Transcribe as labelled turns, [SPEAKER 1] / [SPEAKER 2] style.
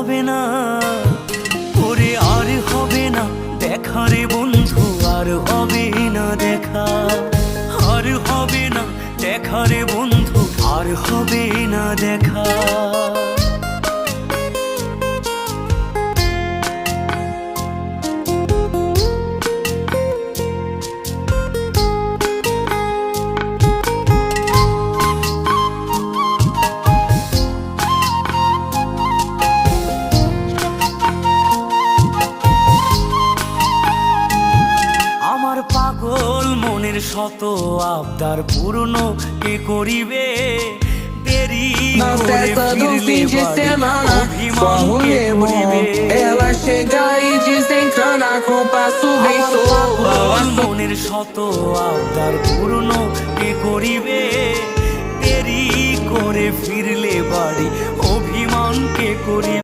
[SPEAKER 1] হবে না, ওরে আর হবে না দেখা রে বন্ধু, আর হবে না দেখা, আর হবে না দেখা রে বন্ধু, আর হবে না দেখা। আমার পাগল মনের শত আবদার পূর্ণ কে করিবে, দেরি করে ফিরলে বাড়ি অভিমান কে করিবে।
[SPEAKER 2] Ela chega e diz entrando a culpa sube e
[SPEAKER 1] পাগল মনের শত আবদার পূর্ণ কে করিবে, দেরি করে ফিরলে বাড়ি অভিমান কে করিবে।